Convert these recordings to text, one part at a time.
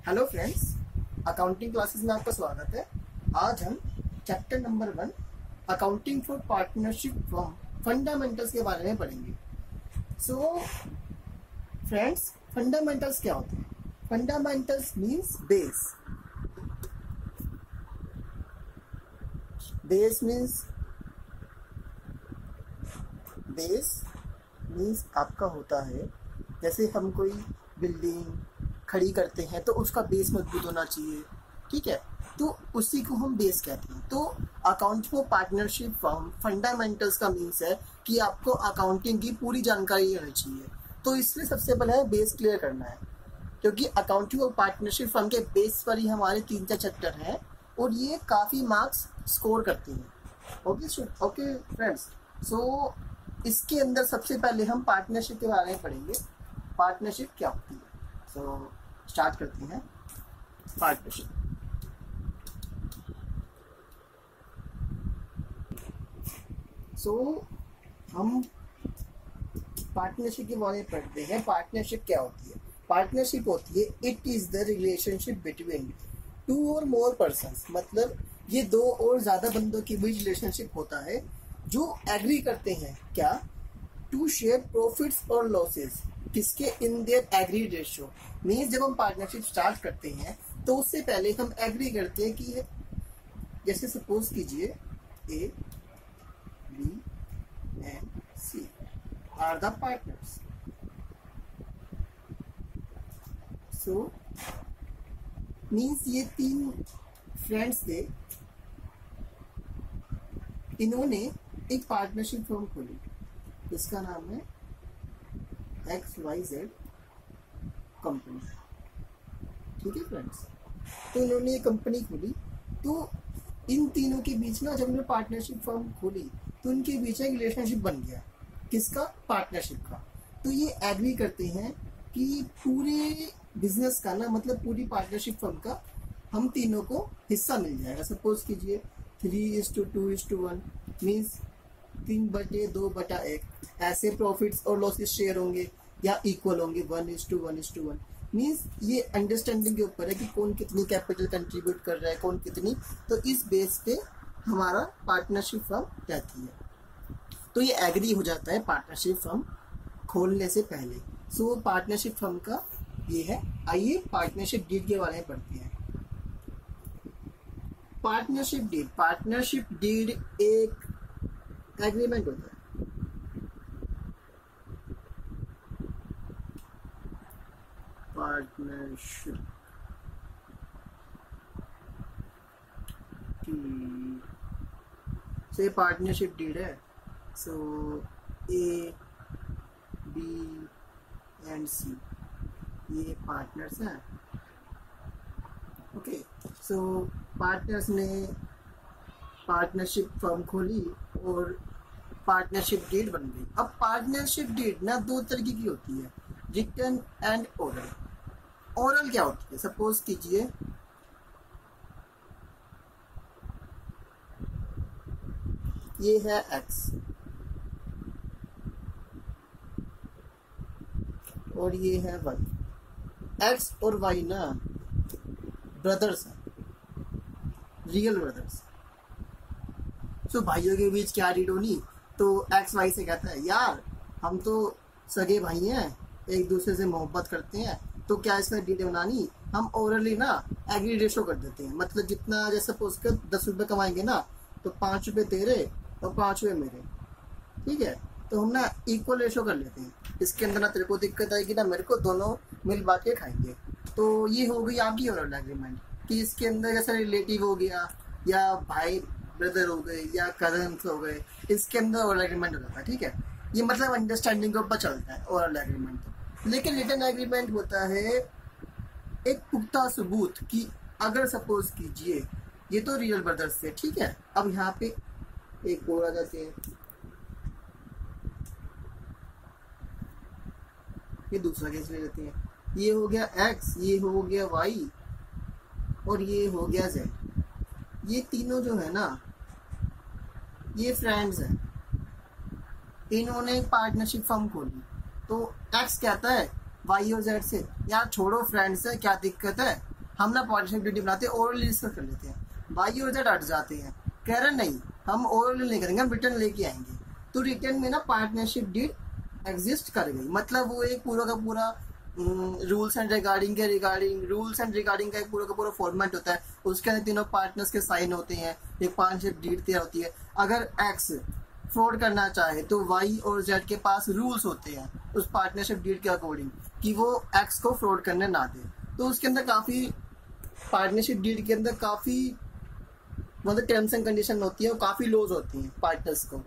Hello friends, accounting classes में आपका स्वागत है। आज हम chapter number 1 accounting for partnership firm fundamentals के बारे में पढ़ेंगे। सो फ्रेंड्स, फंडामेंटल्स क्या होते हैं? Fundamentals means base. Base means आपका होता है, जैसे हम कोई बिल्डिंग खड़ी करते हैं तो उसका बेस मजबूत होना चाहिए, ठीक है। तो उसी को हम बेस कहते हैं। तो account for partnership firm fundamentals का मीन्स है कि आपको अकाउंटिंग की पूरी जानकारी होनी चाहिए। तो इसलिए सबसे पहले बेस क्लियर करना है, क्योंकि अकाउंटिंग और पार्टनरशिप फर्म के बेस पर ही हमारे 3-4 चैप्टर हैं और ये काफ़ी मार्क्स स्कोर करते हैं। ओके फ्रेंड्स, सो इसके अंदर सबसे पहले हम पार्टनरशिप के बारे में पढ़ेंगे। पार्टनरशिप क्या होती है? सो स्टार्ट करते हैं। पार्टनरशिप हम पार्टनरशिप के बारे में पढ़ते हैं। पार्टनरशिप क्या होती है? पार्टनरशिप होती है it is the relationship between 2 और मोर पर्सन्स। मतलब ये 2 और ज्यादा बंदों के बीच रिलेशनशिप होता है जो एग्री करते हैं क्या, टू शेयर प्रॉफिट्स और लॉसेस। किसके? In their agree ratio. Means जब हम पार्टनरशिप स्टार्ट करते हैं तो उससे पहले हम एग्री करते हैं कि जैसे सपोज कीजिए A B and C are the partners. So means ये 3 फ्रेंड्स थे, इन्होंने एक पार्टनरशिप फर्म खोली, इसका नाम है XYZ कंपनी, ठीक है फ्रेंड्स। तो इन्होंने ये कंपनी खोली, तो इन तीनों के बीच ना, जब उन्होंने पार्टनरशिप फर्म खोली तो उनके बीच एक रिलेशनशिप बन गया। किसका? पार्टनरशिप का। तो ये एग्री करते हैं कि पूरे बिजनेस का ना, मतलब पूरी पार्टनरशिप फर्म का हम तीनों को हिस्सा मिल जाएगा। सपोज कीजिए 3:2:1 मीन्स 3/2/1 ऐसे प्रॉफिट्स और लॉसेस शेयर होंगे या इक्वल होंगे 1:1:1। मीन्स ये अंडरस्टैंडिंग के ऊपर है कि कौन कितनी कैपिटल कंट्रीब्यूट कर रहा है, कौन कितनी। तो इस बेस पे हमारा पार्टनरशिप फर्म रहती है। तो ये एग्री हो जाता है पार्टनरशिप फर्म खोलने से पहले। सो पार्टनरशिप फर्म का ये है। आइए पार्टनरशिप डीड के बारे में पढ़ते हैं। पार्टनरशिप डीड एक एग्रीमेंट होता है। पार्टनरशिप से पार्टनरशिप डीड है। सो ए बी एंड सी ये पार्टनर्स हैं। ओके, सो पार्टनर्स ने पार्टनरशिप फर्म खोली और पार्टनरशिप डीड बन गई। अब पार्टनरशिप डीड ना 2 तरीके की होती है, रिटन एंड ओरल। ओरल क्या होती है? सपोज कीजिए ये है X और ये है Y। X और Y ना ब्रदर्स हैं, रियल ब्रदर्स। सो भाइयों के बीच क्या डीड होनी? तो X Y से कहता है यार हम तो सगे भाई हैं, एक दूसरे से मोहब्बत करते हैं, तो क्या इसमें डीड बनानी? हम ओरली ना एग्री रेशो कर देते हैं। मतलब जितना, जैसे सपोज कर 10 रुपये कमाएंगे ना, तो 5 रुपये तेरे और 5 रुपये मेरे, ठीक है। तो हम ना इक्वल रेशो कर लेते हैं। इसके अंदर ना तेरे को दिक्कत आएगी ना मेरे को, दोनों मिल बांट के खाएंगे। तो ये हो गई आपकी ओरल एग्रीमेंट कि इसके अंदर जैसे रिलेटिव हो गया या भाई ब्रदर हो गए या कजन्स हो गए, इसके अंदर ओरल एग्रीमेंट हो जाता है, ठीक है। ये मतलब अंडरस्टैंडिंग के ऊपर चलता है ओरल एग्रीमेंट। लेकिन रिटन एग्रीमेंट होता है एक पुख्ता सबूत कि अगर सपोज कीजिए ये तो रियल ब्रदर्स थे, ठीक है। अब यहाँ पे एक और आ जाते हैं, ये दूसरा केस ले लेते हैं। ये हो गया X, ये हो गया Y और ये हो गया Z। ये तीनों जो है ना, ये फ्रेंड्स हैं। इन्होंने एक पार्टनरशिप फर्म खोली, तो X कहता है Y और Z से यार छोड़ो फ्रेंड्स है, क्या दिक्कत है, हम ना पार्टनरशिप ड्यूटी बनाते हैं, ओरली डिस्कस कर लेते हैं, बाई और जेड हट जाते हैं, कह रहे नहीं हम ओरली नहीं करेंगे, हम रिटर्न लेके आएंगे। तो रिटर्न में ना पार्टनरशिप डीड एग्जिस्ट कर गई, मतलब वो एक पूरा का पूरा रूल्स एंड रिगार्डिंग का एक पूरा का पूरा फॉर्मेट होता है, उसके अंदर तीनों पार्टनर्स के साइन होते हैं, एक पार्टनरशिप डीड तैयार होती है। अगर एक्स फ्रॉड करना चाहे तो वाई और जेड के पास रूल्स होते हैं उस पार्टनरशिप डीड के अकॉर्डिंग कि वो एक्स को फ्रॉड करने ना दे। तो उसके अंदर काफ़ी पार्टनरशिप डीड के अंदर काफ़ी मतलब टर्म्स एंड कंडीशन होती है और काफ़ी लॉज होती हैं पार्टनर्स को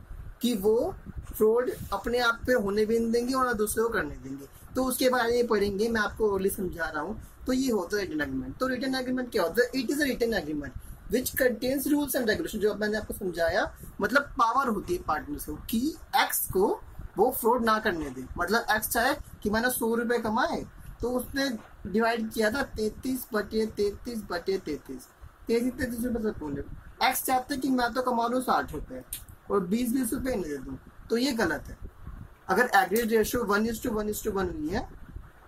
कि वो फ्रॉड अपने आप पे होने भी नहीं देंगे और ना दूसरे को करने देंगे। तो उसके बारे में पढ़ेंगे, मैं आपको ओरली समझा रहा हूँ। तो ये होता है रिटर्न एग्रीमेंट। तो रिटर्न एग्रीमेंट क्या होता है? It is a return agreement which contains rules and regulation, जो मैंने आपको समझाया, मतलब पावर होती है पार्टनर्स को कि एक्स को वो फ्रॉड ना करने दे। मतलब एक्स चाहे कि मैंने 100 रुपये कमाए तो उसने डिवाइड किया था 33/33/33 रुपये कौन है। एक्स चाहते कि मैं तो कमा लूँ 60 रुपये और 20 रुपये नहीं दे दूँ, तो ये गलत है। अगर एग्रीड रेशियो 1:1 हुई है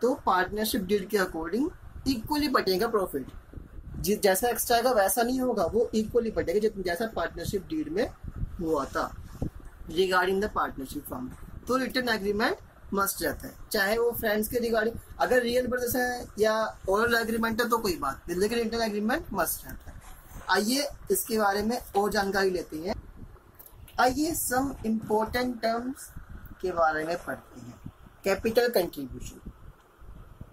तो पार्टनरशिप डीड के अकॉर्डिंग इक्वली बटेगा प्रॉफिट। जैसा एक्स चाहेगा वैसा नहीं होगा, वो इक्वली बटेगा जैसा पार्टनरशिप डीड में हुआ था रिगार्डिंग द पार्टनरशिप फर्म। तो रिटर्न एग्रीमेंट मस्ट रहता है, चाहे वो फ्रेंड्स के रिगार्डिंग, अगर रियल ब्रदर्स है या ओरल एग्रीमेंट है तो कोई बात नहीं, लेकिन रिटर्न एग्रीमेंट मस्ट रहता है। आइए इसके बारे में और जानकारी लेते हैं। आइए सम इम्पोर्टेंट टर्म्स के बारे में पढ़ते हैं। कैपिटल कंट्रीब्यूशन,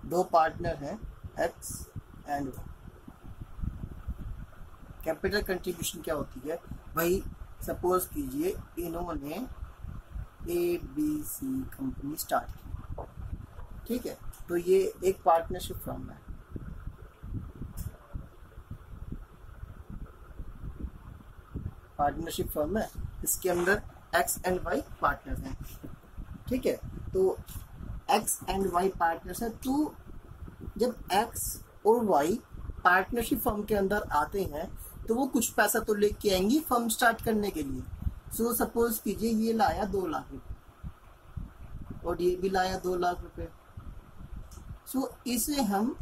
दो पार्टनर हैं X and Y. Capital contribution क्या होती है भाई? सपोज कीजिए इन्होंने ABC कंपनी स्टार्ट की, ठीक है, तो ये एक पार्टनरशिप फर्म है। पार्टनरशिप फर्म है, इसके अंदर एक्स एंड वाई पार्टनर हैं, ठीक है। तो एक्स एंड वाई पार्टनर्स हैं। तो जब एक्स और वाई पार्टनरशिप फर्म के अंदर आते हैं तो वो कुछ पैसा तो लेके आएंगी फर्म स्टार्ट करने के लिए। सो सपोज कीजिए ये लाया 2 लाख रुपए और ये भी लाया 2 लाख रुपए। सो इसे हम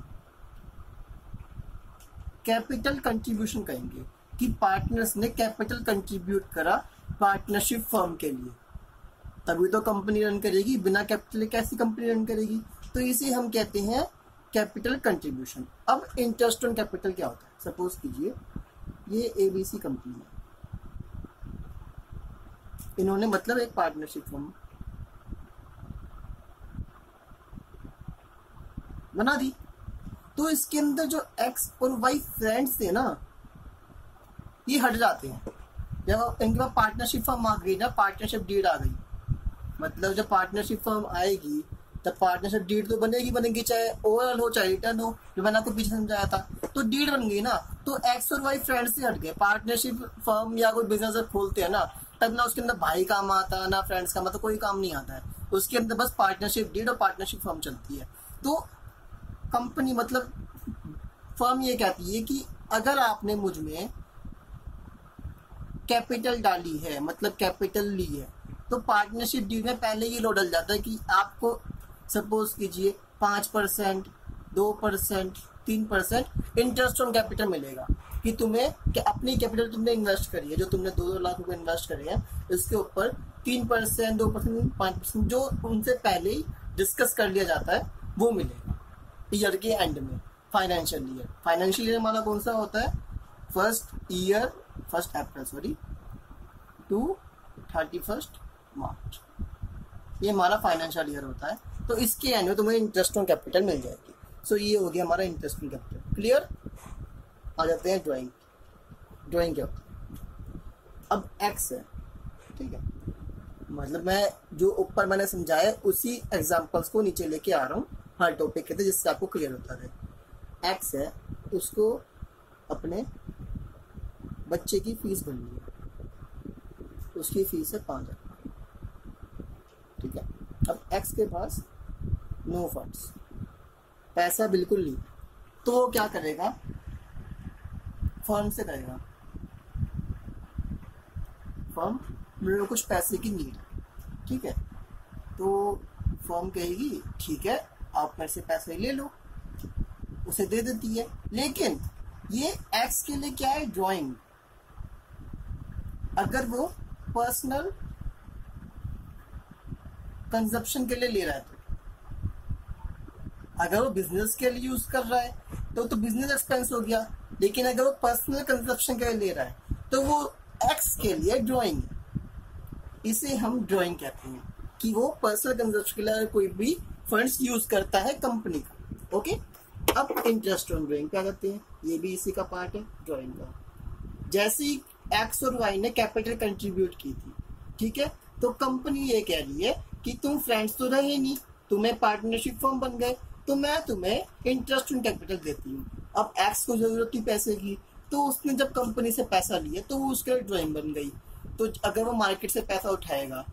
कैपिटल कंट्रीब्यूशन कहेंगे कि पार्टनर्स ने कैपिटल कंट्रीब्यूट करा पार्टनरशिप फर्म के लिए, तभी तो कंपनी रन करेगी। बिना कैपिटल कैसी कंपनी रन करेगी? तो इसे हम कहते हैं कैपिटल कंट्रीब्यूशन। अब इंटरेस्ट ऑन कैपिटल क्या होता है? सपोज कीजिए ये ABC कंपनी है, इन्होंने मतलब एक पार्टनरशिप फर्म बना दी। तो इसके अंदर जो एक्स और वाई फ्रेंड्स थे ना, ये हट जाते हैं। जब इनके पास पार्टनरशिप फर्म आ गई ना, पार्टनरशिप डीड आ गई, मतलब जब पार्टनरशिप फर्म आएगी तब पार्टनरशिप डीड तो बनेगी, चाहे ओवरऑल हो चाहे रिटर्न हो, जो मैंने आपको पीछे समझाया था। तो डीड बन गई ना, तो एक्स और वाई फ्रेंड्स से हट गए। पार्टनरशिप फर्म या कोई बिजनेस जब खोलते हैं ना, तब ना उसके अंदर भाई काम आता है ना फ्रेंड्स का, मतलब कोई काम नहीं आता है उसके अंदर, बस पार्टनरशिप डीड और पार्टनरशिप फर्म चलती है। तो कंपनी मतलब फर्म ये कहती है कि अगर आपने मुझ में कैपिटल डाली है, मतलब कैपिटल ली है, तो पार्टनरशिप डीड में पहले ये लो डल जाता है कि आपको सपोज कीजिए 5%, 2%, 3% इंटरेस्ट ऑन कैपिटल मिलेगा कि तुम्हें अपनी कैपिटल तुमने इन्वेस्ट करी है, जो तुमने 2 लाख रुपए इन्वेस्ट करे हैं, इसके ऊपर 3%, 2%, 5% जो उनसे पहले ही डिस्कस कर लिया जाता है वो मिलेगा ईयर के एंड में। फाइनेंशियल ईयर हमारा कौन सा होता है? 1 अप्रैल टू 31 मार्च, ये हमारा फाइनेंशियल ईयर होता है। तो इसके एंड में तुम्हें इंटरेस्ट ऑन कैपिटल मिल जाएगी। सो ये हो गया हमारा इंटरेस्ट ऑन कैपिटल। क्लियर? आ जाते हैं ड्राइंग क्या होता है? अब एक्स है, ठीक है, मतलब मैं जो ऊपर मैंने समझाया उसी एग्जांपल्स को नीचे लेके आ रहा हूँ हर टॉपिक के, जिससे आपको क्लियर होता रहे। एक्स है, उसको अपने बच्चे की फीस भरनी है, उसकी फीस है 5,000, ठीक है। अब एक्स के पास नो फंड्स, पैसा बिल्कुल नहीं, तो वो क्या करेगा? फर्म से करेगा, फर्म मेरे को कुछ पैसे की नीड है, ठीक है। तो फर्म कहेगी ठीक है आप मेरे से पैसे ले लो, उसे दे देती है। लेकिन ये एक्स के लिए क्या है, ड्राइंग। अगर वो पर्सनल कंजप्शन के लिए ले रहा है तो, अगर वो बिजनेस के लिए यूज कर रहा है तो बिजनेस एक्सपेंस हो गया। लेकिन अगर वो पर्सनल कंजप्शन के लिए ले रहा है तो वो एक्स के लिए ड्राइंग है। इसे हम ड्राइंग कहते हैं कि वो पर्सनल कंजप्शन के लिए कोई भी फंड्स यूज करता है कंपनी का। ओके, अब इंटरेस्ट ऑन ड्राइंग क्या करते हैं, ये भी इसी का पार्ट है ड्राइंग का। जैसे ही एक्स और वाई ने कैपिटल कंट्रीब्यूट की थी, ठीक है, तो कंपनी ये कह रही है कि तुम फ्रेंड्स तो रहे नहीं, तुम्हें पार्टनरशिप फॉर्म बन गए, तो मैं तुम्हें इंटरेस्ट ऑन कैपिटल देती हूँ। अब एक्स को जरूरत थी पैसे की, तो उसने जब कंपनी से पैसा लिया तो वो उसके लिए ड्राइंग बन गई। तो अगर वो मार्केट से पैसा उठाएगा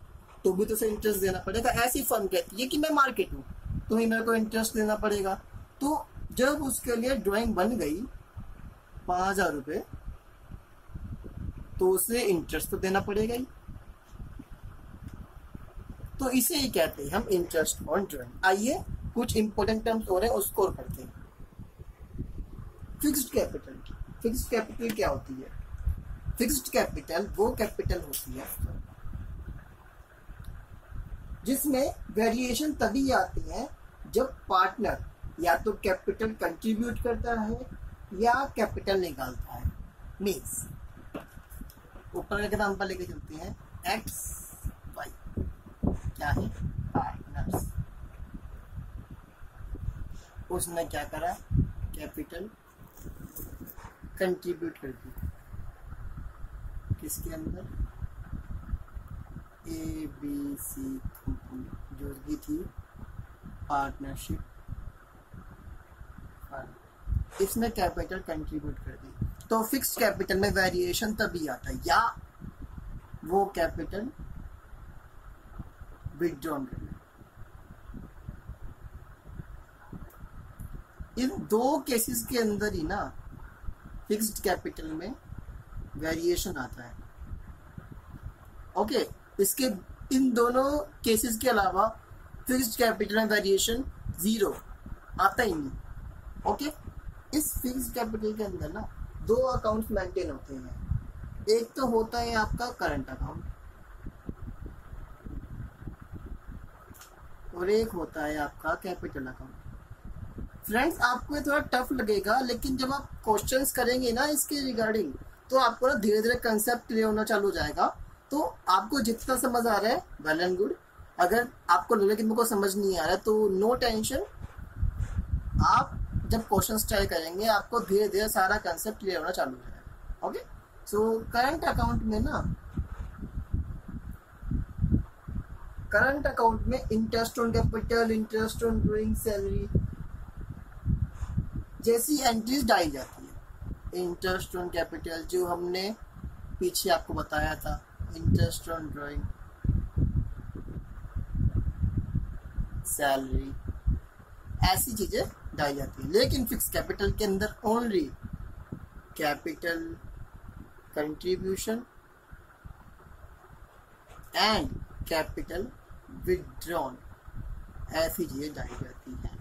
तो भी तो उसे इंटरेस्ट देना पड़ेगा। ऐसी फर्म कहती है कि मैं मार्केट हूँ, तुम्हें मेरे को इंटरेस्ट देना पड़ेगा। तो जब उसके लिए ड्राइंग बन गई 5,000 रुपये, तो उसे इंटरेस्ट तो देना पड़ेगा ही। तो इसे ही कहते हैं हम इंटरेस्ट ऑन ड्राइंग। आइए कुछ इंपॉर्टेंट टर्म्स हो रहे हैं उसको पढ़ते हैं। Fixed capital. फिक्स्ड कैपिटल क्या होती है? फिक्स्ड कैपिटल वो कैपिटल होती है जिसमें वेरिएशन तभी आती है जब पार्टनर या तो कैपिटल कंट्रीब्यूट करता है या कैपिटल निकालता है। मीन्स ऊपर का एग्जांपल लेके चलते हैं, एक्स वाई क्या है, पार्टनर्स। उसने क्या करा, कैपिटल कंट्रीब्यूट कर दी किसके अंदर, ए बी सी कंपनी जो भी थी पार्टनरशिप, इसने कैपिटल कंट्रीब्यूट कर दी। तो फिक्स्ड कैपिटल में वेरिएशन तभी आता है या वो कैपिटल विथड्रॉन कर। इन दो केसेस के अंदर ही ना फिक्स्ड कैपिटल में वेरिएशन आता है। ओके, इसके इन दोनों केसेस के अलावा फिक्स्ड कैपिटल में वेरिएशन 0 आता ही नहीं। ओके, इस फिक्स्ड कैपिटल के अंदर ना 2 अकाउंट्स मेंटेन होते हैं। एक तो होता है आपका करंट अकाउंट और एक होता है आपका कैपिटल अकाउंट। फ्रेंड्स, आपको ये थोड़ा टफ लगेगा, लेकिन जब आप क्वेश्चंस करेंगे ना इसके रिगार्डिंग, तो आपको ना धीरे धीरे कंसेप्ट क्लियर होना चालू हो जाएगा। तो आपको जितना समझ आ रहा है वेल एंड गुड। अगर आपको लगे कि मेरे को समझ नहीं आ रहा है तो नो टेंशन, आप जब क्वेश्चन ट्राई करेंगे आपको धीरे धीरे सारा कंसेप्ट क्लियर होना चालू हो जाएगा। ओके, सो करंट अकाउंट में ना, करंट अकाउंट में interest on capital, interest on drawing, salary जैसी एंट्रीज डाली जाती है। इंटरेस्ट ऑन कैपिटल जो हमने पीछे आपको बताया था, इंटरेस्ट ऑन ड्राइंग, सैलरी, ऐसी चीजें डाली जाती है। लेकिन फिक्स कैपिटल के अंदर only capital contribution and capital withdrawn ऐसी चीजें डाली जाती है।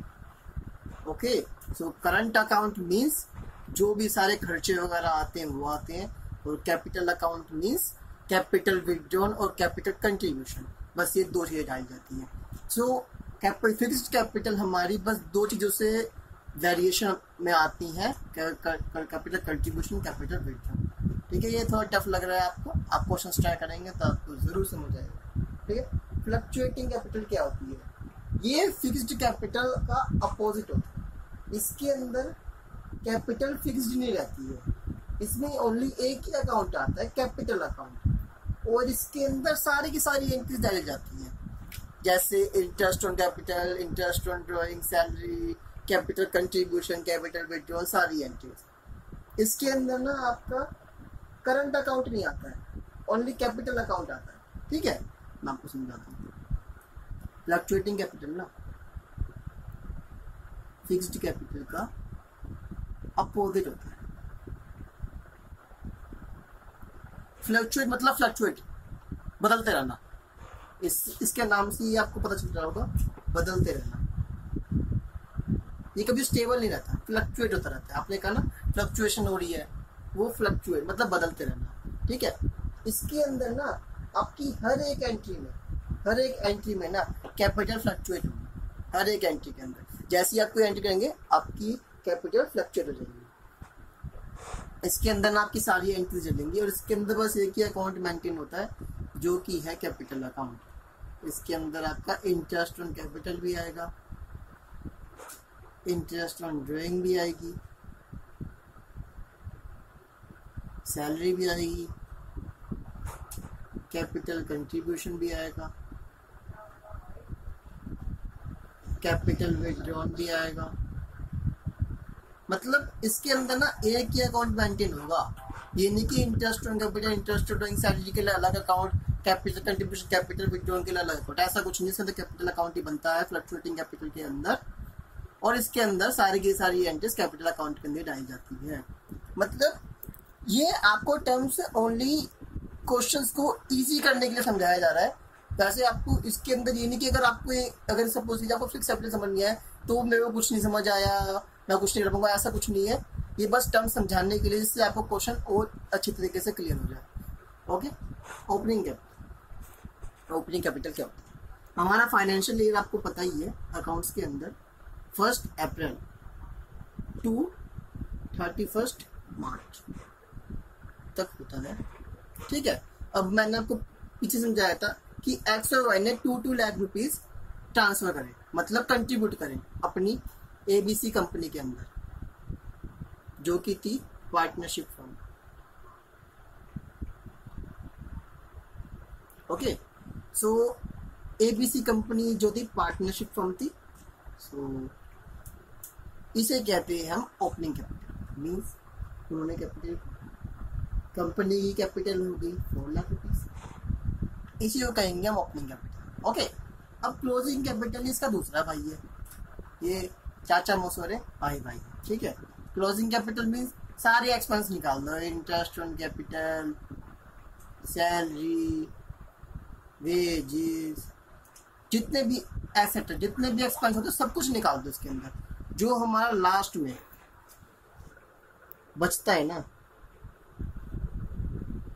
Okay, so current account means जो भी सारे खर्चे वगैरह आते हैं वो आते हैं, और capital account means capital withdrawn और कैपिटल कंट्रीब्यूशन, बस ये 2 चीजें डाली जाती हैं। सो फिक्स्ड कैपिटल हमारी बस 2 चीजों से वेरिएशन में आती हैं, कैपिटल कंट्रीब्यूशन, कैपिटल विथड्रॉन। ठीक है, ये थोड़ा टफ लग रहा है आपको, आप क्वेश्चन ट्राई करेंगे तो आपको जरूर समझ आएगा। ठीक है, फ्लक्चुएटिंग कैपिटल क्या होती है? ये फिक्स्ड कैपिटल का अपोजिट होता है। इसके अंदर कैपिटल फिक्स्ड नहीं रहती है, इसमें ओनली एक ही अकाउंट आता है, कैपिटल अकाउंट, और इसके अंदर सारी की सारी एंट्रीज डाली जाती है, जैसे interest on capital, interest on drawing, salary, capital contribution, capital withdrawal, सारी एंट्रीज। इसके अंदर ना आपका करंट अकाउंट नहीं आता है, ओनली कैपिटल अकाउंट आता है। ठीक है, मैं आपको समझाता हूँ। फ्लक्चुएटिंग कैपिटल ना फिक्स्ड कैपिटल का अपोजिट होता है। फ्लक्चुएट मतलब फ्लक्चुएट, बदलते रहना। इसके नाम से ही आपको पता चल रहा होगा, बदलते रहना। ये कभी स्टेबल नहीं रहता, फ्लक्चुएट होता रहता है। आपने कहा ना फ्लक्चुएशन हो रही है, वो फ्लक्चुएट मतलब बदलते रहना, ठीक है। इसके अंदर ना आपकी हर एक एंट्री में ना कैपिटल फ्लक्चुएट होगी, हर एक एंट्री के अंदर। जैसे ही आप कोई एंट्री करेंगे आपकी कैपिटल फ्लक्चुएट हो जाएगी। इसके अंदर ना आपकी सारी एंट्री चलेंगी और इसके अंदर बस एक ही अकाउंट मेंटेन होता है जो कि है कैपिटल अकाउंट। इसके अंदर आपका इंटरेस्ट ऑन कैपिटल भी आएगा, इंटरेस्ट ऑन ड्राइंग भी आएगी, सैलरी भी आएगी, कैपिटल कंट्रीब्यूशन भी आएगा, कैपिटल विथड्रॉन भी आएगा। मतलब इसके अंदर ना एक ही अकाउंट मेंटेन होगा। ये नहीं कि interest on capital, interest on drawing, salary के लिए अलग account, capital contribution, capital withdrawn के लिए अलग अकाउंट, ऐसा कुछ नहीं। इसके अंदर कैपिटल अकाउंट ही बनता है फ्लक्चुएटिंग कैपिटल के अंदर, और इसके अंदर सारी की सारी एंट्रीज कैपिटल अकाउंट के अंदर डाली जाती है। मतलब ये आपको टर्म्स ओनली क्वेश्चंस को इजी करने के लिए समझाया जा रहा है। वैसे आपको इसके अंदर ये नहीं कि अगर सपोज आपको फिक्स कैपिटल समझ नहीं आया तो मेरे को कुछ नहीं समझ आया, मैं कुछ नहीं कर पाऊंगा, ऐसा कुछ नहीं है। ये बस टर्म समझाने के लिए, जिससे आपको क्वेश्चन और अच्छी तरीके से क्लियर हो जाए। ओके, ओपनिंग कैपिटल क्या होता है? हमारा फाइनेंशियल ईयर आपको पता ही है अकाउंट्स के अंदर 1 अप्रैल टू 31 मार्च तक होता है, ठीक है। अब मैंने आपको पीछे समझाया था कि एक्स और वाई ने 2 लाख रुपीज ट्रांसफर करें, मतलब कंट्रीब्यूट करें अपनी ABC कंपनी के अंदर, जो कि थी पार्टनरशिप फर्म। ओके, सो ABC कंपनी जो थी पार्टनरशिप फर्म थी, सो इसे कहते हैं हम ओपनिंग कैपिटल। मीन्स उन्होंने कैपिटल, कंपनी की कैपिटल हो गई 4 लाख रुपीज, इसी को कहेंगे हम ओपनिंग कैपिटल। ओके, अब क्लोजिंग कैपिटल इसका दूसरा भाई है, ये चाचा मौसोरे भाई, ठीक है। क्लोजिंग कैपिटल मीन्स सारे एक्सपेंस निकाल दो, interest on capital, salary, wages, जितने भी एसेट, जितने भी एक्सपेंस होते सब कुछ निकाल दो इसके अंदर। जो हमारा लास्ट में बचता है ना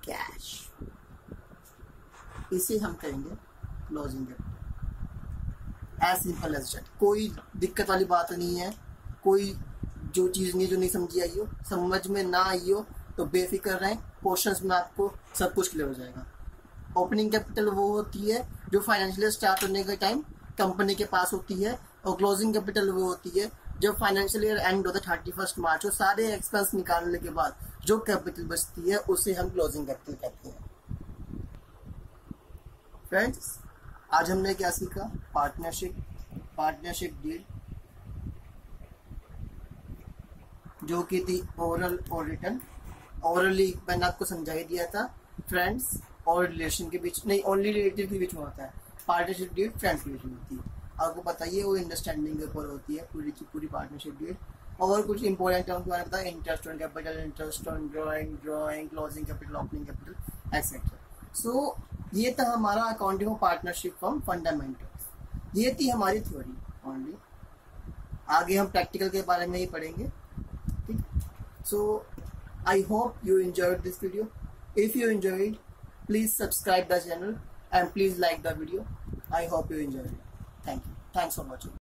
कैश, इसे हम कहेंगे closing capital. As simple as that, कोई दिक्कत वाली बात नहीं है। कोई जो चीज़ नहीं, जो नहीं समझी आई हो, समझ में ना आई हो तो बेफिक्र रहें, क्वेश्चंस में आपको सब कुछ क्लियर हो जाएगा। ओपनिंग कैपिटल वो होती है जो फाइनेंशियल स्टार्ट होने के टाइम कंपनी के पास होती है, और क्लोजिंग कैपिटल वो होती है जब फाइनेंशियल ईयर एंड होता है 31 मार्च, और सारे एक्सपेंस निकालने के बाद जो कैपिटल बचती है उसे हम क्लोजिंग कैपिटल कहते हैं। फ्रेंड्स, आज हमने क्या सीखा? पार्टनरशिप डील, जो कि थी ओरल और रिटन। ओरली मैंने आपको समझा ही दिया था, फ्रेंड्स और रिलेशन के बीच नहीं, ओनली रिलेटिव के बीच में होता है। पार्टनरशिप डील फ्रेंड्स के बीच में होती है। आपको बताइए वो अंडरस्टैंडिंग के ऊपर होती है पूरी की पूरी पार्टनरशिप डील। और कुछ इंपॉर्टेंट टर्म के बारे में बताया, interest on capital, interest on drawing, closing capital, opening capital, etcetera. So ये था हमारा accounting of partnership firm fundamentals. ये थी हमारी थ्योरी ओनली। आगे हम प्रैक्टिकल के बारे में ही पढ़ेंगे, ठीक। So I hope you enjoyed this video. If you enjoyed, please subscribe the channel and please like the video. I hope you enjoyed it. Thank you. Thanks for watching.